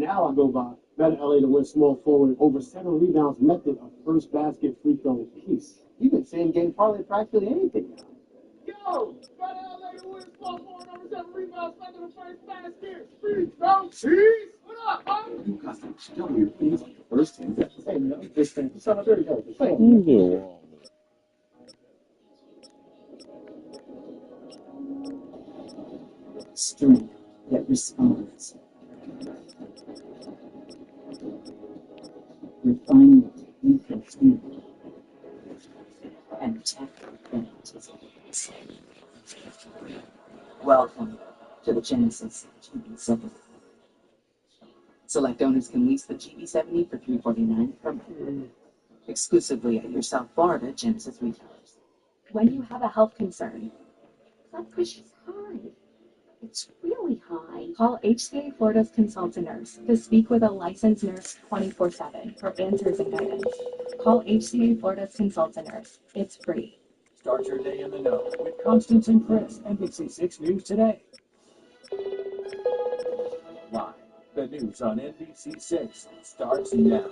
Now I go by better LA to win small forward over 7 rebounds method of first basket free throw piece. You've been saying game parlay practically anything now. Yo, better LA to win small forward over 7 rebounds method of first basket free throw piece. What up, huh? You got some still your things on the first team. Hey, no, this thing. So there you go. Strength that responds. Refinement you can feel. And tech that is. Welcome to the Genesis GB70. Select owners can lease the GB70 for $349 per month. Exclusively at your South Florida Genesis retailers. When you have a health concern, blood pressure's high. It's really high. Call HCA Florida's consultant nurse to speak with a licensed nurse 24/7 for answers and guidance. Call HCA Florida's consultant nurse. It's free. Start your day in the know with Constance and Chris, NBC6 News Today. Live, the news on NBC6 starts now.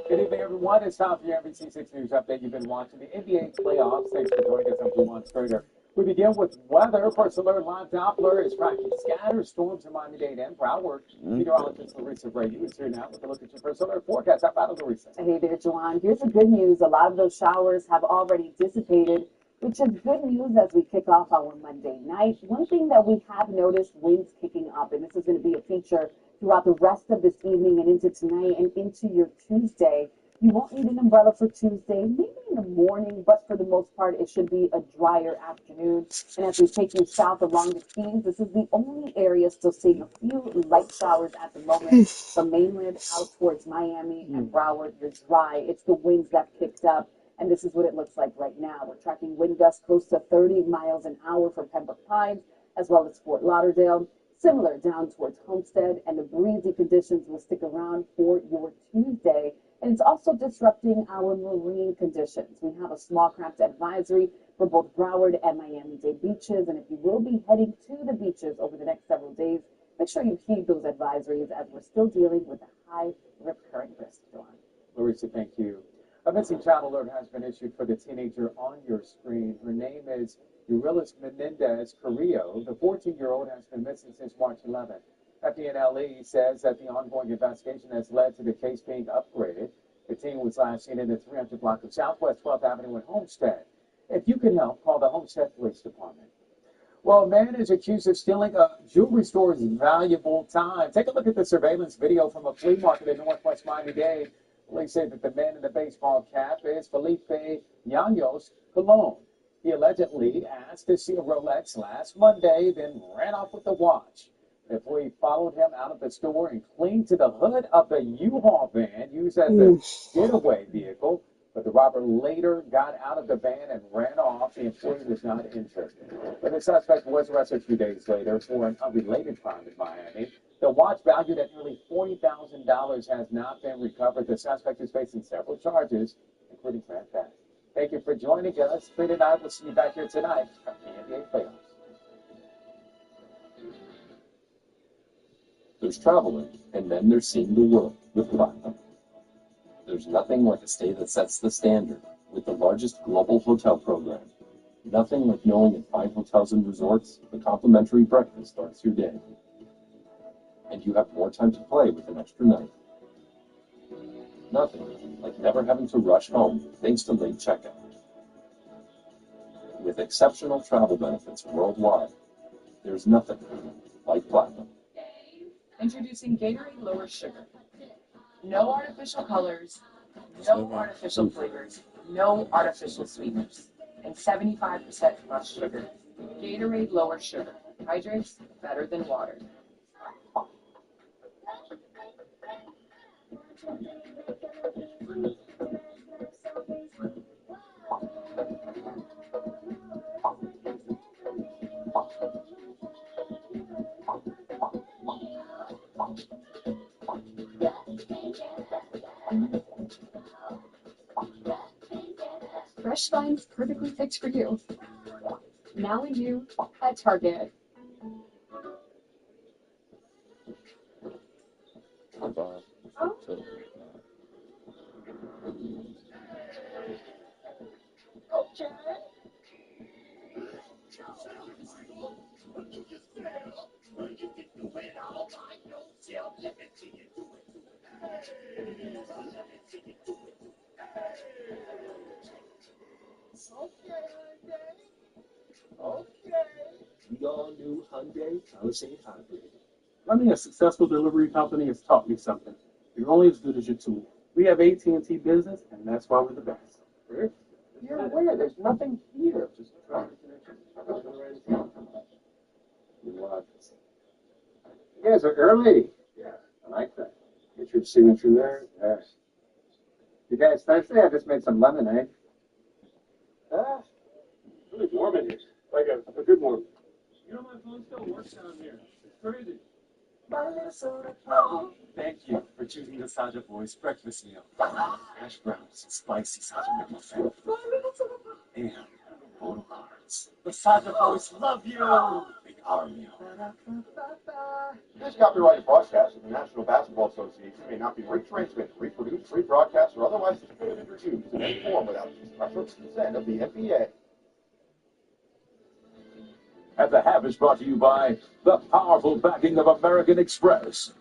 Good evening, everyone. It's time for your NBC6 News Update. You've been watching the NBA playoffs. Thanks for joining us. I'm Juwan Strader. We begin with weather. First alert, live Doppler is tracking scattered storms in Miami-Dade and Broward. Meteorologist Larissa Brady is here now with a look at your first alert forecast. How about it, Larissa? Hey there, Juwan. Here's the good news. A lot of those showers have already dissipated, which is good news as we kick off our Monday night. One thing that we have noticed, winds kicking up, and this is going to be a feature throughout the rest of this evening and into tonight and into your Tuesday. You won't need an umbrella for Tuesday, maybe in the morning, but for the most part, it should be a drier afternoon. And as we take you south along the Keys, this is the only area still seeing a few light showers at the moment. The mainland out towards Miami and Broward, you're dry. It's the winds that picked up, and this is what it looks like right now. We're tracking wind gusts close to 30 miles an hour for Pembroke Pines, as well as Fort Lauderdale. Similar down towards Homestead, and the breezy conditions will stick around for your Tuesday. And it's also disrupting our marine conditions. We have a small craft advisory for both Broward and Miami-Dade beaches. And if you will be heading to the beaches over the next several days, make sure you heed those advisories as we're still dealing with a high recurring risk. Larissa, thank you. A missing child alert has been issued for the teenager on your screen. Her name is Urilis Menendez Carrillo. The 14-year-old has been missing since March 11th. FDNLE says that the ongoing investigation has led to the case being upgraded. The teen was last seen in the 300 block of Southwest 12th Avenue in Homestead. If you can help, call the Homestead Police Department. Well, a man is accused of stealing a jewelry store's valuable time. Take a look at the surveillance video from a flea market in Northwest Miami-Dade. Police say that the man in the baseball cap is Felipe Llanos Colon. He allegedly asked to see a Rolex last Monday, then ran off with the watch. The employee followed him out of the store and clinged to the hood of the U-Haul van used as a getaway vehicle. But the robber later got out of the van and ran off. The employee was not injured. But the suspect was arrested 2 days later for an unrelated crime in Miami. The watch, valued at nearly $40,000, has not been recovered. The suspect is facing several charges, including grand theft. Thank you for joining us. Fred and I will see you back here tonight at the NBA playoffs. There's traveling, and then there's seeing the world with Platinum. There's nothing like a stay that sets the standard with the largest global hotel program. Nothing like knowing at 5 hotels and resorts, the complimentary breakfast starts your day. And you have more time to play with an extra night. Nothing like never having to rush home thanks to late checkout. With exceptional travel benefits worldwide, there's nothing like Platinum. Introducing Gatorade Lower Sugar. No artificial colors, no artificial flavors, no artificial sweeteners, and 75% less sugar. Gatorade Lower Sugar. Hydrates better than water. Fresh finds perfectly picked for you. Now and you at Target. 25. So, The all-new Hyundai Palisade Hybrid. Running a successful delivery company has taught me something. You're only as good as your tool. We have AT&T Business, and that's why we're the best. You're aware there's nothing here. Just try. You guys are early. Yeah, I like that. Get your signature there. Yes. You guys thirsty? I just made some lemonade. Really warm in here. Like a good warm. You know, my phone still works down here. It's crazy. thank you for choosing the Saja Boys breakfast meal. Hash browns and spicy Saja McMuffin. And photo cards. The Saja Boys love you! The our meal. This copyrighted broadcast of the National Basketball Association may not be retransmitted, reproduced, rebroadcast, or otherwise distributed or used in any form without the express consent of the NBA. And the half is brought to you by the powerful backing of American Express.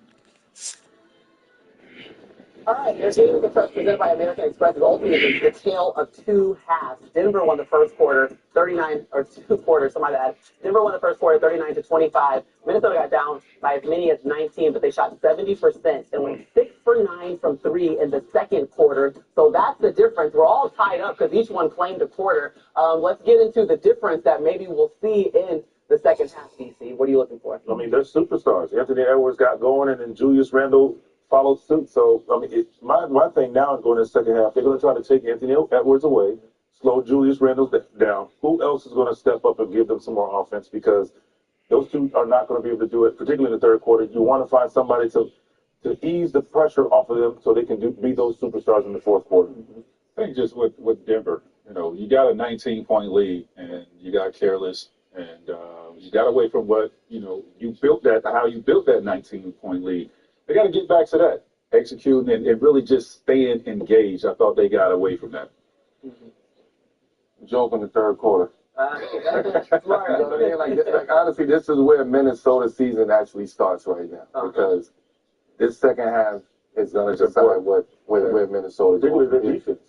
All right, your game of the trust presented by American Express is ultimately the tale of two halves. Denver won the first quarter, 39 or two quarters, something like that. Denver won the first quarter, 39-25. Minnesota got down by as many as 19, but they shot 70% and went 6 for 9 from three in the second quarter. So that's the difference. We're all tied up because each one claimed a quarter. Let's get into the difference that maybe we'll see in the second half. DC, what are you looking for? I mean, they're superstars. Anthony Edwards got going, and then Julius Randle followed suit. So, I mean, my thing now is going in the second half. They're going to try to take Anthony Edwards away, slow Julius Randle down. Who else is going to step up and give them some more offense? Because those two are not going to be able to do it, particularly in the third quarter. You want to find somebody to ease the pressure off of them so they can be those superstars in the fourth quarter. I think just with Denver, you got a 19-point lead, and you got careless, and you got away from what, you built how you built that 19-point lead. They got to get back to that, executing and really just staying engaged. I thought they got away from that. Joke in the third quarter. Like, honestly, this is where Minnesota season actually starts right now, because this second half is going to decide where Minnesota goes.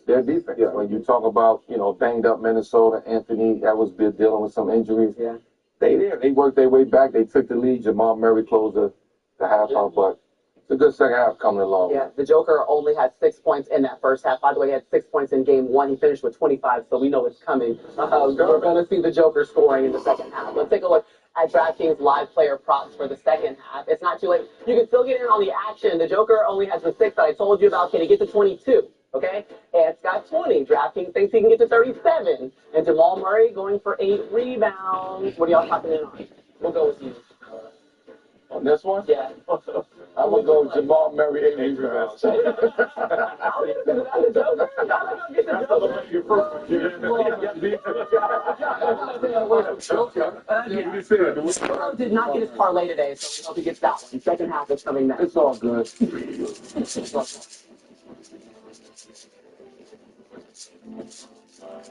Their defense. Yeah. When you talk about, banged up Minnesota, Anthony, that was dealing with some injuries. Yeah. They worked their way back. They took the lead. Jamal Murray closed the half out, but it's a good second half coming along. Yeah, the Joker only had 6 points in that first half. By the way, he had 6 points in game one. He finished with 25, so we know it's coming. We're going to see the Joker scoring in the second half. Let's take a look at DraftKings live player props for the second half. It's not too late. You can still get in on the action. The Joker only has the 6 that I told you about. Can he get to 22? Okay, Ed's got 20. DraftKings thinks he can get to 37. And Jamal Murray going for 8 rebounds. What are y'all popping in on? We'll go with you. On this one? Yeah. I would go Jamal Murray 8 rebounds. Did not get his parlay today, so we hope he gets that one. Second half is coming next. It's all good.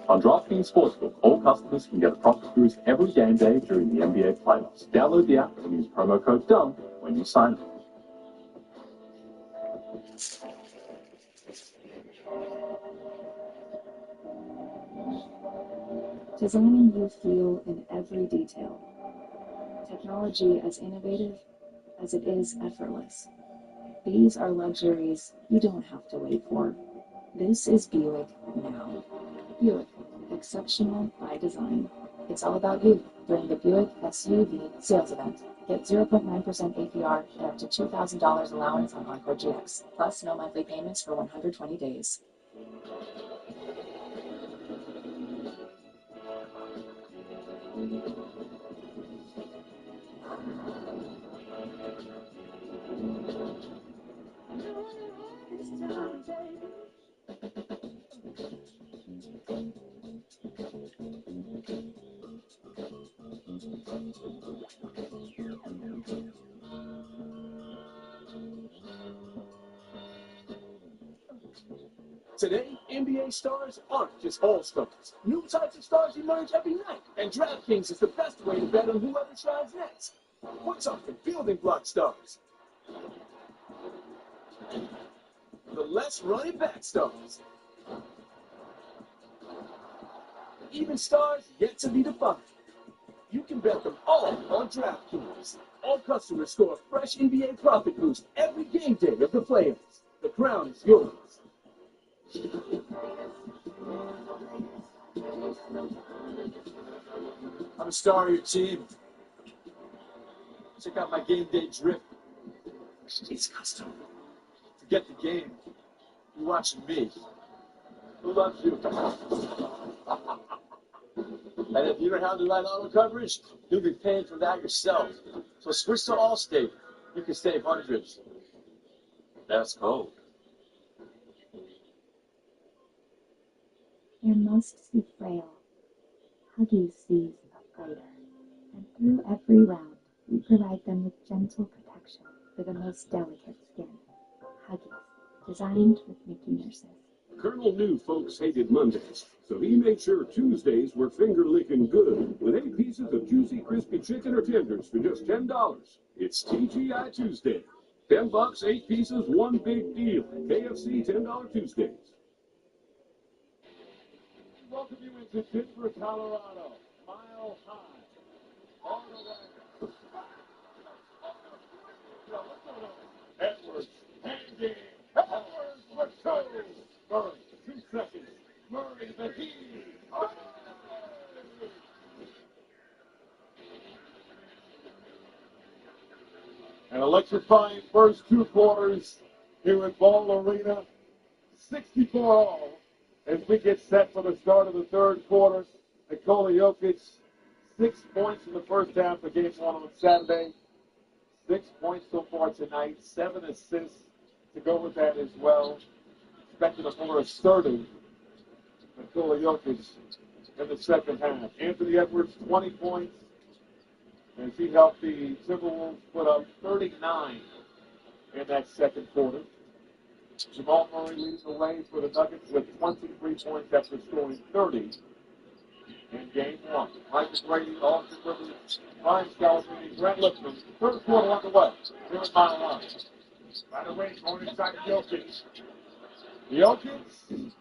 On DraftKings Sportsbook, all customers can get a profit boost every game day during the NBA playoffs. Download the app and use promo code DUMP when you sign up. Designing you feel in every detail. Technology as innovative as it is effortless. These are luxuries you don't have to wait for. This is Buick now. Buick, exceptional by design. It's all about you during the Buick SUV sales event. Get 0.9% APR and up to $2,000 allowance on Encore GX, plus no monthly payments for 120 days. Today, NBA stars aren't just all-stars. New types of stars emerge every night, and DraftKings is the best way to bet on whoever shines next. We're talking building block stars, the less running back stars, even stars yet to be defined. You can bet them all on DraftKings. All customers score a fresh NBA profit boost every game day of the playoffs. The crown is yours. I'm a star of your team. Check out my game day drip. It's custom. Forget the game. You're watching me. Who loves you? And if you don't have the right auto coverage, you'll be paying for that yourself. So switch to Allstate. You can save hundreds. That's cold. Their most be frail. Huggies sees a fighter. And through every round, we provide them with gentle protection for the most delicate skin. Huggies, designed with Mickey nurses. Colonel knew folks hated Mondays, so he made sure Tuesdays were finger-licking good with 8 pieces of juicy, crispy chicken or tenders for just $10. It's TGI Tuesday. $10, 8 pieces, one big deal. KFC $10 Tuesdays. Welcome you into Denver, Colorado. Mile High. All the way. Edwards, hanging. Edwards with 2. Murray, 2 seconds. Murray, the heat. An electrifying first 2 quarters here at Ball Arena. 64 all as we get set for the start of the third quarter. Nikola Jokic, 6 points in the first half of game 1 on Saturday. 6 points so far tonight. 7 assists to go with that as well. Expected a more assertive Nikola Jokic in the second half. Anthony Edwards, 20 points. As he helped the Timberwolves put up 39 in that second quarter. Jamal Murray leads the way for the Nuggets with 23 points after scoring 30 in game 1. Mike Brady, Austin Rivers, Ryan Scalabrine, Brett Lipman. Third quarter underway. Here at Mile High. By the way, going inside Jokic. Jokic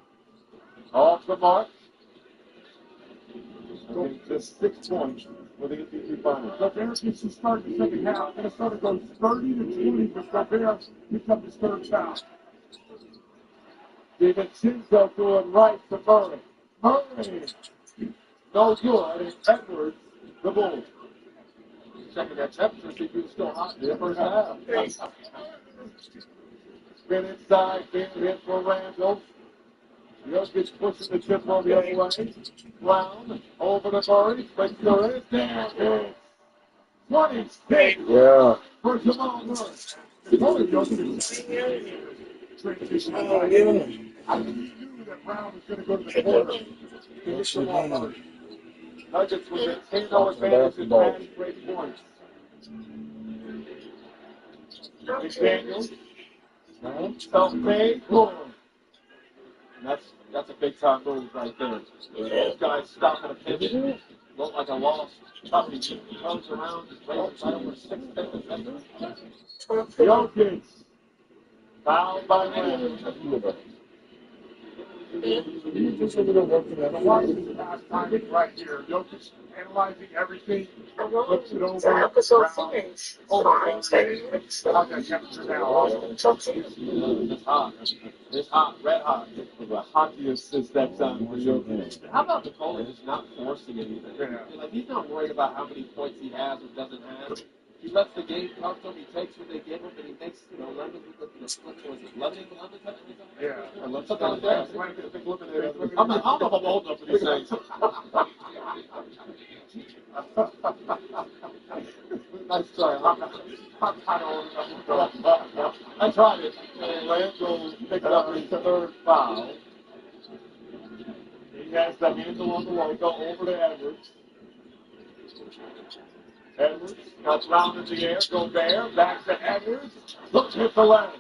off the mark. Just 6 points for the MVP finals. Gobert gets to start the second half. Minnesota goes 30-20 with Gobert. Picks up his third foul. DiVincenzo throwing right to Murray. Murray, no good. And Edwards, the Bulls. Checking that temperature, see if he was still hot in the first half. Spin inside, big hit for Randall. Jokic pushing the tip on the other way. Brown over to Murray. Makes sure it's down. 26 for Jamal Murray. Only Jokic. Transition. I knew that Brown was going to go to the corner. Nuggets with a 10-0 advantage in match rate points. McDaniels. Self-made. That's a big-time move right there. Those guys stopping a pitch. Look like a loss. Tuffy comes around, just raises right over 6 defenders. Jokic. Fouled by Randall. Timing right here. Jokic analyzing everything. Flips it over. Episode series. How's that temperature now? It's hot, red hot. The hottest since that time for Jokic. How about Nikola just not forcing anything? Yeah. Like, he's not worried about how many points he has or doesn't have. He lets the game come to him. He takes what they give him, and he makes, lemons with the split. Was it lemonade? Yeah. Or something like that. I'm not old enough for these things. Nice try. I'm old enough. I tried it. Randall picked up his third foul. He has the handle on the logo over to Edwards. Edwards got round in the air. Gobert back to Edwards. Look, hit the leg.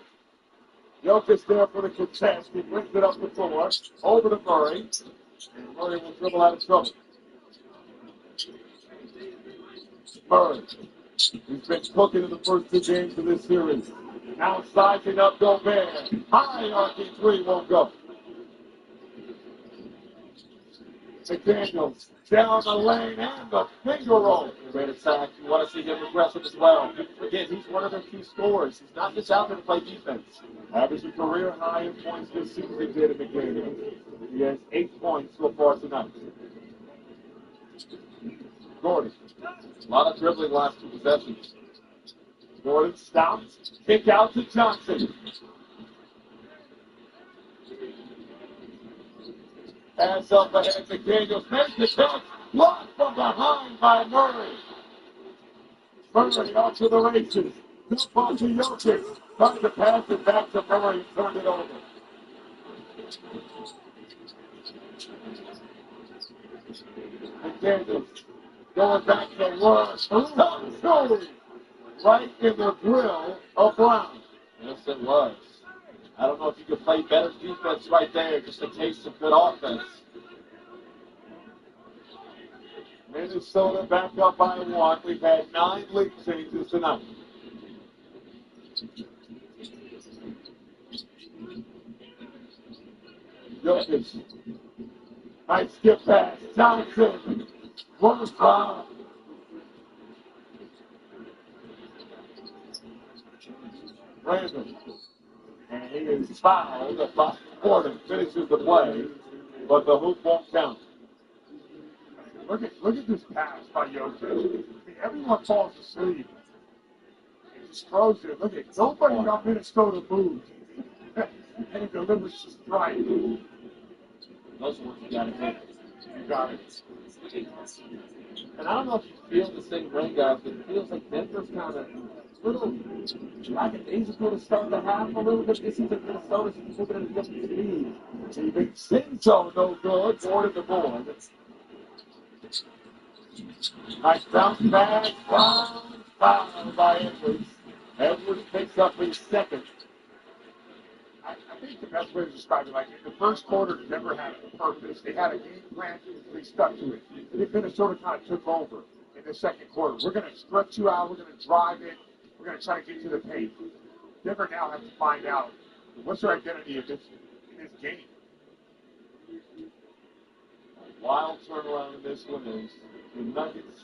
Jokic there for the contest. He brings it up the floor. Over to Murray. And Murray will dribble out of trouble. Murray. He's been cooking in the first 2 games of this series. Now sizing up Gobert. High arcing three won't go. McDaniels down the lane and the finger roll. Great attack. You want to see him aggressive as well. Again, he's one of their key scorers. He's not just out there to play defense. Averaged a career high in points this season, he did at McDaniels. He has 8 points so far tonight. Gordon. A lot of dribbling last 2 possessions. Gordon stops. Kick out to Johnson. Pass up ahead. McDaniels makes the catch. Blocked from behind by Murray. Murray out to the races. Dump onto Jokic. Trying to pass it back to Murray. Turned it over. McDaniels going back to work. Right in the grill of Brown. Yes, it was. I don't know if you could play better defense right there, just a taste of good offense. Minnesota back up by 1. We've had 9 league changes tonight. Jokic. Nice skip pass. Johnson. One foul. Randall. And he is fouled by Gordon. Finishes the play, but the hoop won't count. Look at this pass by Jokic. I mean, everyone falls asleep. He just throws it. Look at nobody got Minnesota moved. And he delivers just right. Those ones you gotta hit. You got it. And I don't know if you feel the same way, guys, but it feels like Denver's kind of little lackadaisical to start the half a little bit. This season Minnesota's moving at a different speed. Even Cinco no good. Board the board. Nice bounce back. Foul by Edwards. Edwards picks up his second. I think the best way to describe it, like in the first quarter, Denver had a purpose. They had a game plan. They stuck to it. And then Minnesota kind of took over in the second quarter. We're going to stretch you out. We're going to drive it. We're going to try to get to the paint. Denver now has to find out what's their identity in this game. Wild turnaround in this one is the Nuggets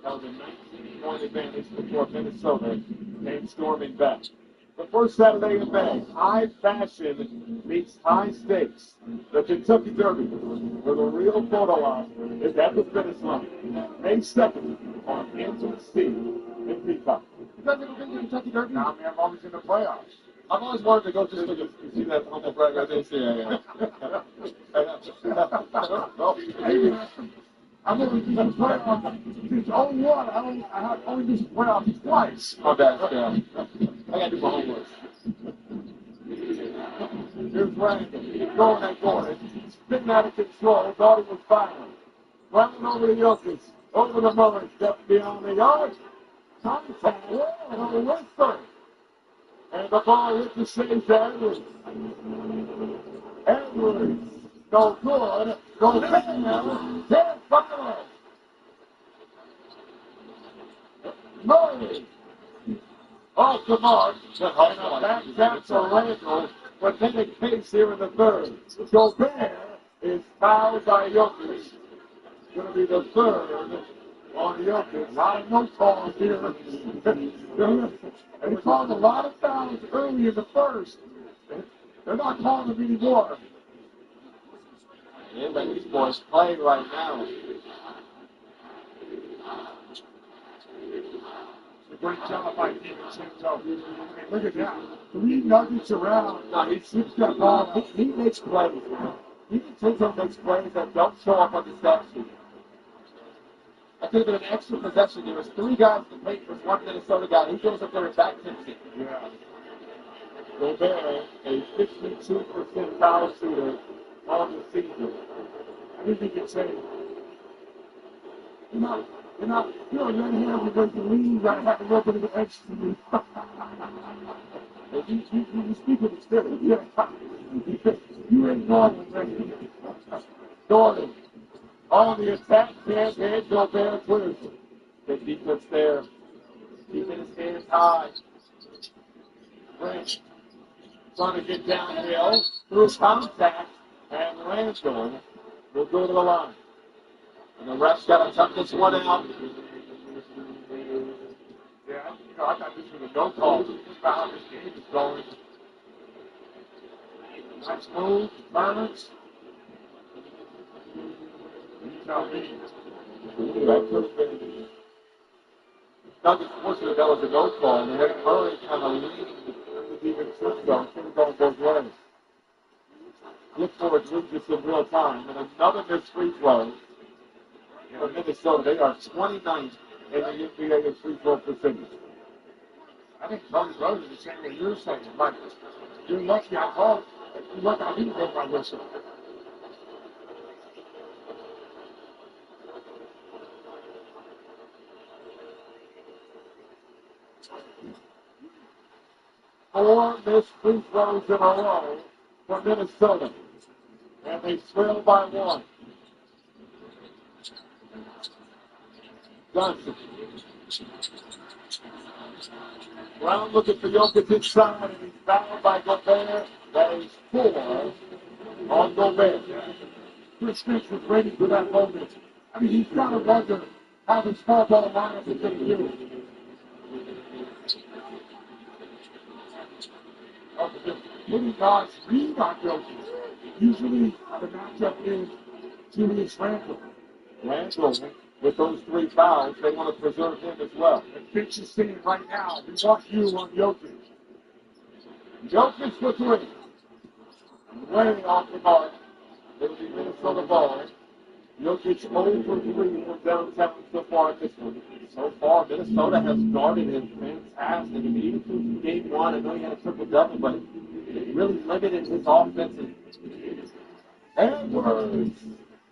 held a 19-point advantage before Minnesota came storming back. The first Saturday in May, high fashion meets high stakes. The Kentucky Derby, where the real photo op is at the finish line. May 2nd on NBC in Peacock. You guys ever been to the Kentucky Derby? Nah, man, I'm always in the playoffs. I've always wanted to go just to see that humble brag right there. Yeah. I've only been to the playoffs since 01. I have only been to the playoffs twice. Oh, that's I gotta do my homework. Here's Randall. Going at Gordon. Spitting out of control. Thought he was firing. Running over the Jokic. Over the Murray. Step beyond the yard. Contact. And a whisper. And the ball hit the shades to Edwards. Edwards. No good. Go down. Can't follow. Murray. Off the mark. Back down to Randall. But then a case here in the third. Gobert is fouled by Jokic. It's going to be the third on Jokic. A lot of no calls here. And they called a lot of fouls early in the first. They're not calling them anymore. Yeah, but these boys play right now. A great job by DiVincenzo. I mean, look at that. 3 nuggets around. No, he shoots that ball. He makes plays. DiVincenzo makes plays that don't show up on the stat sheet. That could have been an extra possession. There was 3 guys in the paint. There was 1 Minnesota guy. He goes up there and back tips it. Yeah. Gobert, a 52% foul shooter on the season. I think you could say, you're on your hand because the league got to have a little bit of an edge to you. You speak with experience. Yeah. You ain't normal, man. Jordan on the attack, can't go there, clears. Good defense there. Keeping his hands high. Range trying to get downhill through contact, and Randall will go to the line. And the ref's got to tuck this one out. Yeah, I thought this was a no call. This is how this game is going. Nice move, Burns. You tell me. That could have been. Not just fortunate that was a no call. And then Murray kind of leaned the defensive zone. Could have gone both ways. Look forward to this in real time. And another missed free throw for Minnesota. They are 29th in the NBA in free throw percentage. I think Tony Rose is the same way you're saying. Like, you're lucky I called. You're lucky I didn't go my whistle. Four missed free throws in a row for Minnesota. And they trail by one. Johnson. Brown looking for Jokic inside, and he's fouled by Gobert. That is 4 on Gobert. Chris Finch was ready for that moment. I mean, he's got to wonder how the small ball lineup is going to do. Putting God's read on Jokic. Usually the matchup is Julius Randle. Randle, with those 3 fouls, they want to preserve him as well. And Finch is saying right now, we want you on Jokic. Jokic for 3. Way off the mark. It'll be Minnesota ball. Jokic 0 for 3 from downtown so far this one. So far, Minnesota has guarded him fantastic. I mean, even through game 1, I know he had a triple-double, but it really limited his offensive. Edwards,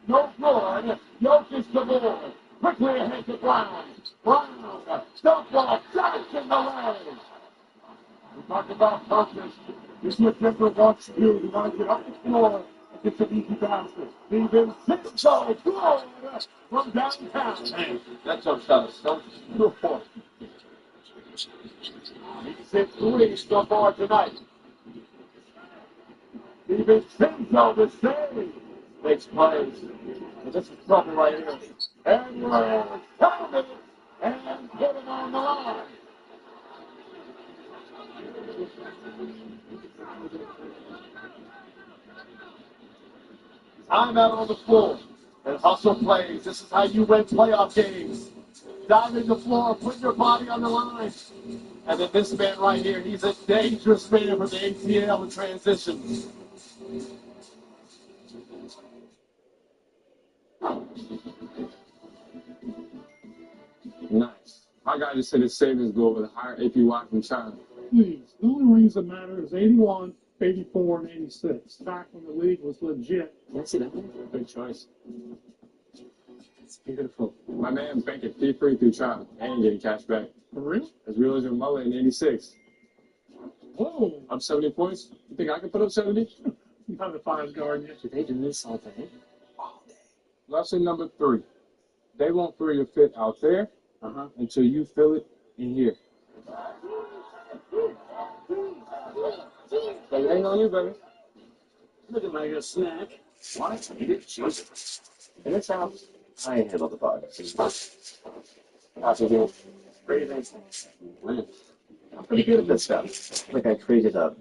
no good. Jokic the board. Quickly ahead to Brown. Brown, dump ball, Jokic in the leg. We talked about purpose. This is what Denver wants to do. We want to get up the floor and get some easy baskets. DiVincenzo, good from downtown. Man, that jump shot is so beautiful. He's hit 3 so far tonight. DiVincenzo the save. Makes plays. And this is trouble right here. Edwards found it and put him on the line. Timeout on the floor. And hustle plays. This is how you win playoff games. Diving the floor, put your body on the line. And then this man right here, he's a dangerous man for the ATL in transition. Nice. My guy just hit his savings goal with a higher APY from China. Please, the only rings that matter is 81, 84, and 86. Back when the league was legit. Let's see that one. Good choice. It's beautiful. My man's banking fee-free through China and getting cash back. For real? As real as your mullet in 86. Whoa. Up 70 points? You think I can put up 70? You have the 5 guard yet. Do they do this all day? All day. Lesson number 3. They won't throw your fit out there until you feel it in here. They ain't on you, baby. Look at my snack. Want to eat it? Jesus. In this house, I handle the bug. How's it going? Great, thanks. I'm pretty good at this stuff. Like I created a